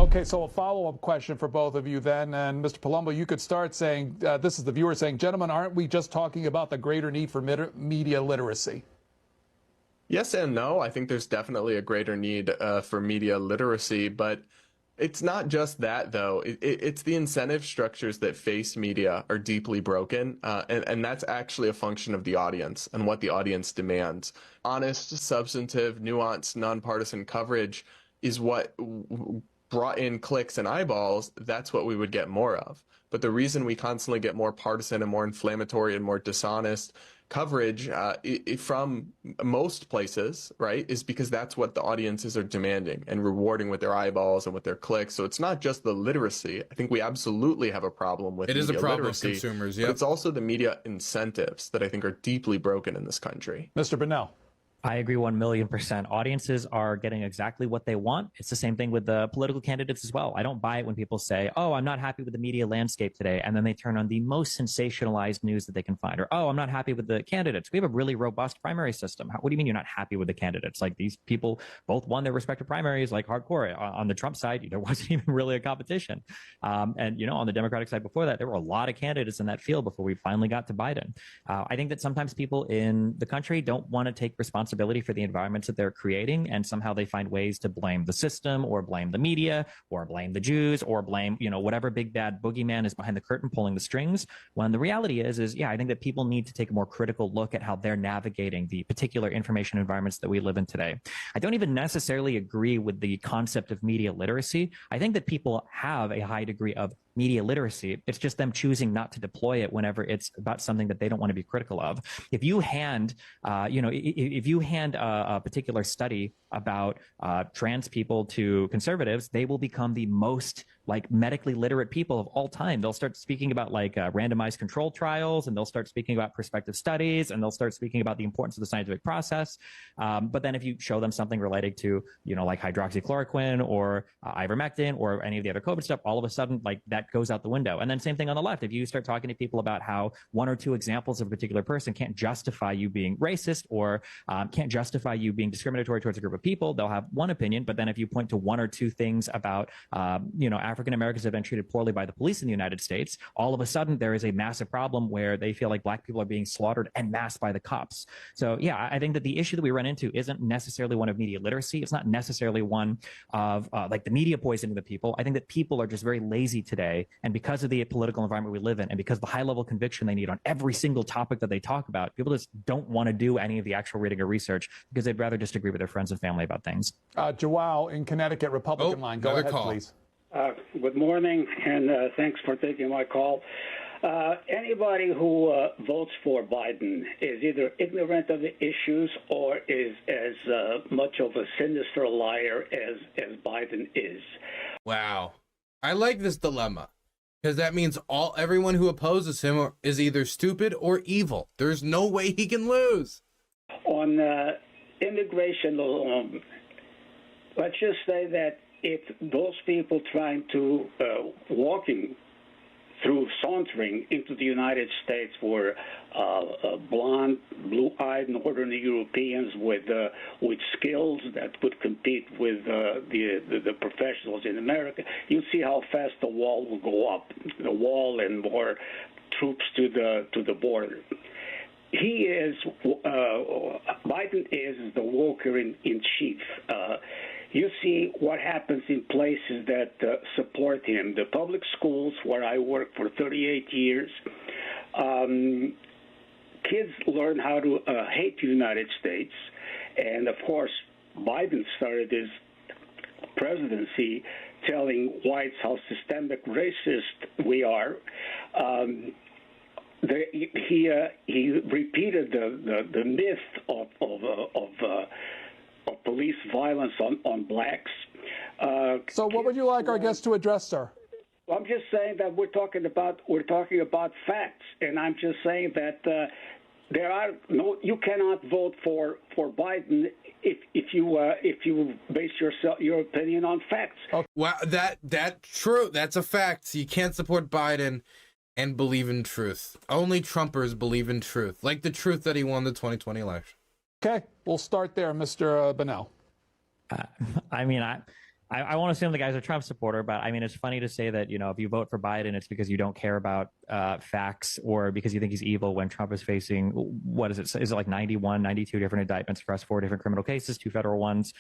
Okay, so a follow-up question for both of you then. And Mr. Palumbo, you could start saying, this is the viewer saying, gentlemen, aren't we just talking about the greater need for media literacy? Yes and no. I think there's definitely a greater need for media literacy, but it's not just that, though. It's the incentive structures that face media are deeply broken, and that's actually a function of the audience and what the audience demands. Honest, substantive, nuanced, nonpartisan coverage is what brought in clicks and eyeballs. That's what we would get more of. But the reason we constantly get more partisan and more inflammatory and more dishonest coverage from most places, right, is because that's what the audiences are demanding and rewarding with their eyeballs and with their clicks. So it's not just the literacy. I think we absolutely have a problem with media literacy. Consumers, but it's also the media incentives that I think are deeply broken in this country. Mr. Bunnell. I agree 1,000,000%. Audiences are getting exactly what they want. It's the same thing with the political candidates as well. I don't buy it when people say, oh, I'm not happy with the media landscape today. And then they turn on the most sensationalized news that they can find. Or, oh, I'm not happy with the candidates. We have a really robust primary system. What do you mean you're not happy with the candidates? Like, these people both won their respective primaries, like, hardcore. On the Trump side, there wasn't even really a competition. And, on the Democratic side before that, there were a lot of candidates in that field before we finally got to Biden. I think that sometimes people in the country don't want to take responsibility for the environments that they're creating, and somehow they find ways to blame the system or blame the media or blame the Jews or blame, whatever big bad boogeyman is behind the curtain pulling the strings, when the reality is I think that people need to take a more critical look at how they're navigating the particular information environments that we live in today. I don't even necessarily agree with the concept of media literacy. I think that people have a high degree of media literacy. It's just them choosing not to deploy it whenever it's about something that they don't want to be critical of. If you hand, a particular study about trans people to conservatives, they will become the most medically literate people of all time. They'll start speaking about randomized control trials, and they'll start speaking about prospective studies, and they'll start speaking about the importance of the scientific process. But then if you show them something related to, like hydroxychloroquine or ivermectin or any of the other COVID stuff, all of a sudden, that goes out the window. And then same thing on the left. If you start talking to people about how one or two examples of a particular person can't justify you being racist or can't justify you being discriminatory towards a group of people, they'll have one opinion. But then if you point to one or two things about, African Americans have been treated poorly by the police in the United States, all of a sudden there is a massive problem where they feel like black people are being slaughtered en masse by the cops. So yeah, I think that the issue that we run into isn't necessarily one of media literacy. It's not necessarily one of the media poisoning the people. I think that people are just very lazy today. And because of the political environment we live in, and because of the high level conviction they need on every single topic that they talk about, people just don't want to do any of the actual reading or research because they'd rather just agree with their friends and family about things. Joao in Connecticut, Republican line. Go ahead, please. Good morning, and thanks for taking my call. Anybody who votes for Biden is either ignorant of the issues or is as much of a sinister liar as Biden is. Wow. I like this dilemma because that means everyone who opposes him is either stupid or evil. There's no way he can lose. On immigration, let's just say that if those people trying to sauntering into the United States were blonde, blue-eyed Northern Europeans with skills that could compete with the professionals in America, you see how fast the wall will go up. The wall and more troops to the border. Biden is the walker in chief. You see what happens in places that support him. The public schools where I worked for 38 years, kids learn how to hate the United States. And, of course, Biden started his presidency telling whites how systemic racist we are. He repeated the myth of police violence on blacks. So what would you like our guest to address, sir? I'm just saying that we're talking about facts, and I'm just saying that you cannot vote for Biden if you base your opinion on facts. Okay. Wow, that's true. That's a fact. You can't support Biden and believe in truth. Only Trumpers believe in truth, like the truth that he won the 2020 election. Okay, we'll start there, Mr. Bunnell. I won't assume the guy's a Trump supporter, but I mean, it's funny to say that, if you vote for Biden, it's because you don't care about facts or because you think he's evil when Trump is facing, what is it? Is it like 91, 92 different indictments across 4 different criminal cases, 2 federal ones?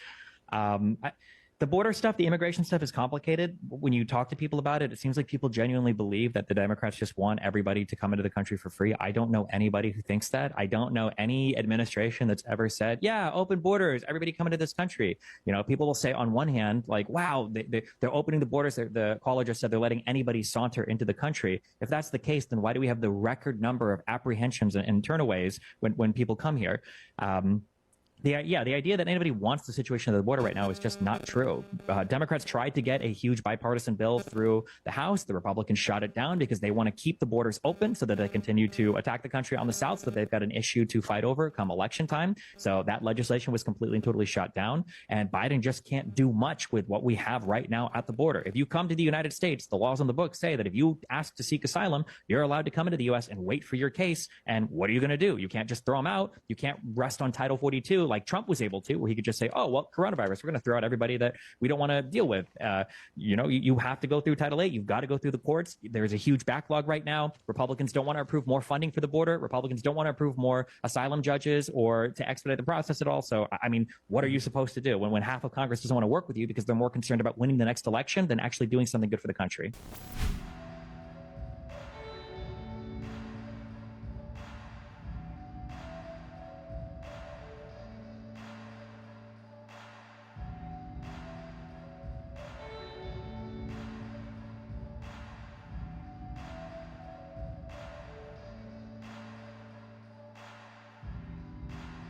The border stuff, the immigration stuff is complicated. When you talk to people about it, it seems like people genuinely believe that the Democrats just want everybody to come into the country for free. I don't know anybody who thinks that. I don't know any administration that's ever said, yeah, open borders, everybody come into this country. People will say on one hand, like, wow, they're opening the borders. The caller just said they're letting anybody saunter into the country. If that's the case, then why do we have the record number of apprehensions and turnaways when people come here? The idea that anybody wants the situation at the border right now is just not true. Democrats tried to get a huge bipartisan bill through the House. The Republicans shot it down because they want to keep the borders open so that they continue to attack the country on the South, so that they've got an issue to fight over come election time. So that legislation was completely and totally shot down. And Biden just can't do much with what we have right now at the border. If you come to the United States, the laws on the books say that if you ask to seek asylum, you're allowed to come into the U.S. and wait for your case. And what are you going to do? You can't just throw them out. You can't rest on Title 42 like Trump was able to, where he could just say, oh, well, coronavirus, we're going to throw out everybody that we don't want to deal with. You have to go through Title 8. You've got to go through the courts. There's a huge backlog right now. Republicans don't want to approve more funding for the border. Republicans don't want to approve more asylum judges or to expedite the process at all. So, I mean, what are you supposed to do when half of Congress doesn't want to work with you because they're more concerned about winning the next election than actually doing something good for the country?